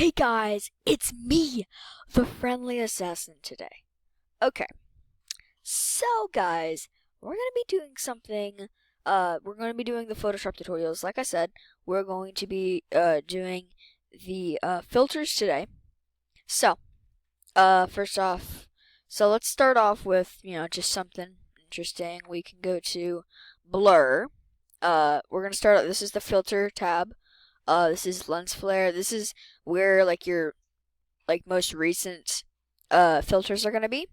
Hey guys, it's me, the friendly assassin today. Okay, so guys, we're gonna be doing something. We're gonna be doing the Photoshop tutorials. Like I said, we're going to be doing the filters today. So, first off, let's start off with just something interesting. We can go to blur. We're gonna start. This is the filter tab. This is lens flare. This is where your most recent filters are gonna be.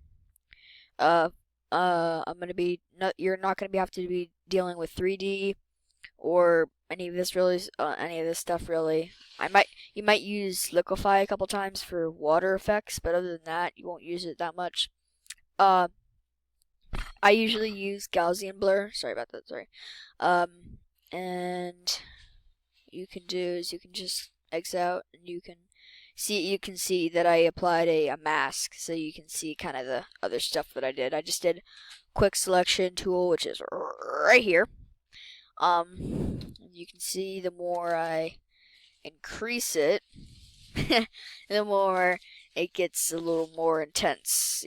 Uh, I'm gonna be not. You're not gonna be have to be dealing with 3D or any of this really. Any of this stuff really. You might use liquify a couple times for water effects, but other than that, you won't use it that much. Uh, I usually use Gaussian blur. Sorry about that. Sorry. And you can do is you can just exit out and you can see that I applied a mask, so you can see kind of the other stuff that I did. I just did quick selection tool, which is right here. You can see the more I increase it, the more it gets a little more intense,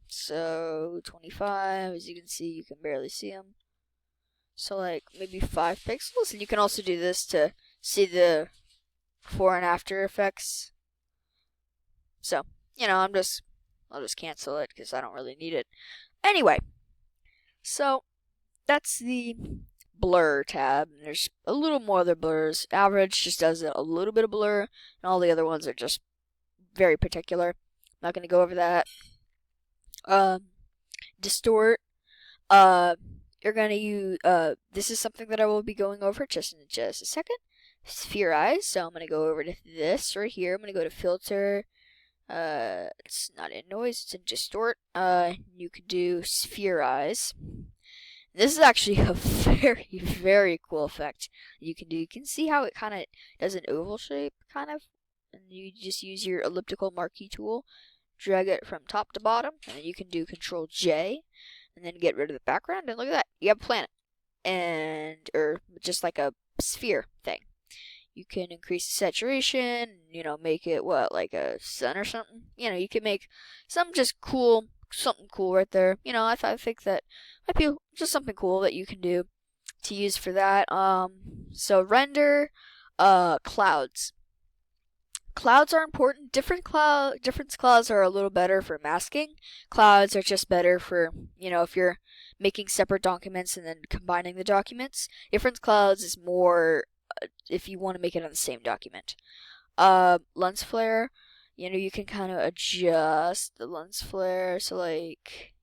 So 25, as you can see, you can barely see them. So maybe 5 pixels, and you can also do this to see the before and after effects. So, I'll just cancel it because I don't really need it. Anyway, so that's the blur tab. There's a little more other blurs. Average just does a little bit of blur, and all the other ones are just very particular. I'm not going to go over that. Distort. You're going to use, this is something that I will be going over just in a second. Sphere eyes. So I'm going to go over to this right here. I'm going to go to filter. It's not in noise, it's in distort. You could do sphere eyes. This is actually a very, very cool effect you can do. You can see how it kind of does an oval shape, kind of. And you just use your elliptical marquee tool, drag it from top to bottom, and then you can do Control J, and then get rid of the background, and look at that. You have a planet. Or just like a sphere thing. You can increase the saturation, make it like a sun or something. You can make something cool right there. I think that might be just something cool that you can do to use for that. So render, clouds. Clouds are important. Different clouds are a little better for masking. Clouds are just better for, if you're making separate documents and then combining the documents. Different clouds is more if you want to make it on the same document. Lens flare, you can kind of adjust the lens flare. So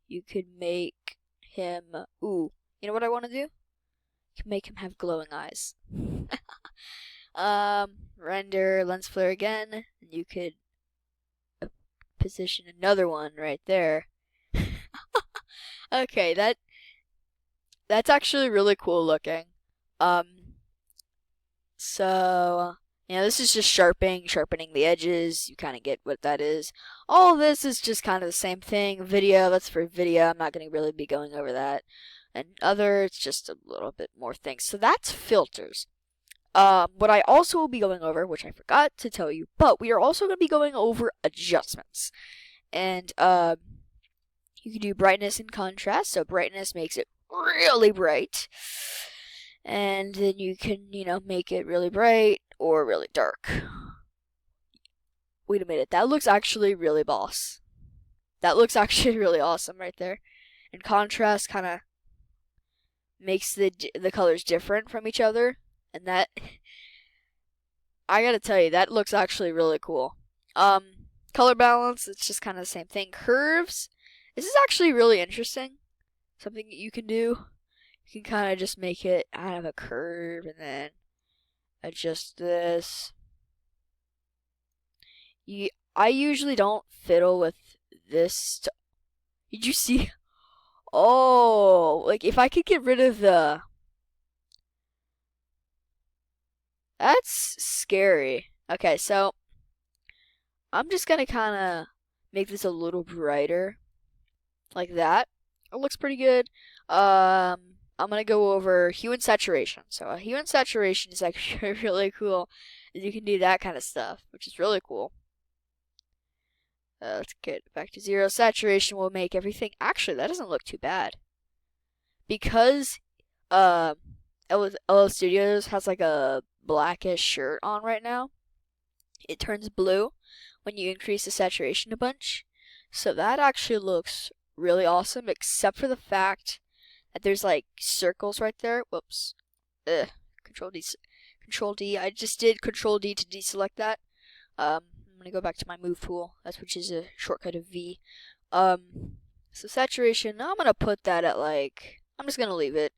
you could make him, you know what I want to do? You can make him have glowing eyes. Render, lens flare again, and you could position another one right there. Okay, that's actually really cool looking. So, this is just sharpening the edges. You kind of get what that is. All of this is just kind of the same thing. Video, that's for video. I'm not going to really be going over that. And other, it's just a little bit more things. So that's filters. What I also will be going over, which I forgot to tell you, but we are also going to be going over adjustments. And, you can do brightness and contrast. So brightness makes it really bright. And then you can, make it really bright or really dark. Wait a minute, that looks actually really boss. That looks actually really awesome right there. And contrast kind of makes the colors different from each other. And that, I gotta tell you, that looks actually really cool. Color balance, it's just kind of the same thing. Curves, this is actually really interesting. Something that you can do. You can kind of just make it out of a curve and then adjust this. I usually don't fiddle with this. Did you see? Oh, if I could get rid of the... That's scary. Okay, so I'm just gonna kind of make this a little brighter. Like that. It looks pretty good. I'm going to go over hue and saturation. So hue and saturation is actually really cool. You can do that kind of stuff, which is really cool. Let's get back to 0. Saturation will make everything. Actually, that doesn't look too bad. Because LL Studios has like a blackish shirt on right now, it turns blue when you increase the saturation a bunch. So that actually looks really awesome, except for the fact that there's like circles right there. Whoops. Control D. Control D. I just did Control D to deselect that. I'm gonna go back to my move tool. That's which is a shortcut of V. So saturation. I'm gonna put that at like. I'm just gonna leave it,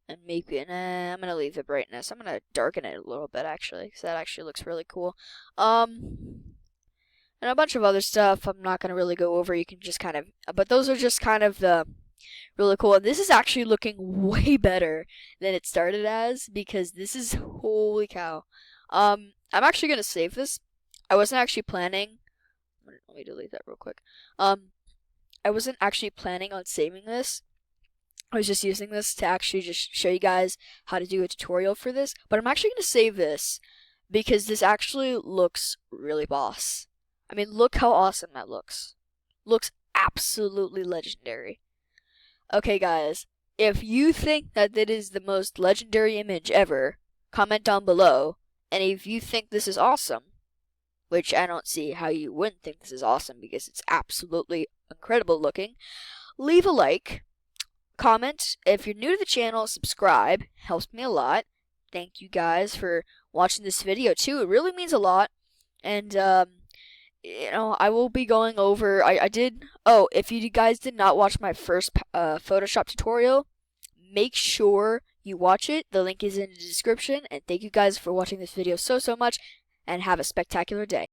and maybe I'm gonna leave the brightness. I'm gonna darken it a little bit actually, because that actually looks really cool. And a bunch of other stuff I'm not gonna really go over. You can just kind of, but those are just kind of the really cool. And this is actually looking way better than it started as, because this is, holy cow. I'm actually gonna save this. I wasn't actually planning. Let me delete that real quick. I wasn't actually planning on saving this. I was just using this to actually just show you guys how to do a tutorial for this. But I'm actually gonna save this because this actually looks really boss. I mean, look how awesome that looks. Looks absolutely legendary. Okay, guys, if you think that it is the most legendary image ever, comment down below. And if you think this is awesome, which I don't see how you wouldn't think this is awesome because it's absolutely incredible looking, leave a like, comment. If you're new to the channel, subscribe. Helps me a lot. Thank you guys for watching this video too. It really means a lot. And I will be going over. I did. Oh, if you guys did not watch my first Photoshop tutorial, make sure you watch it. The link is in the description. And thank you guys for watching this video so much. And have a spectacular day.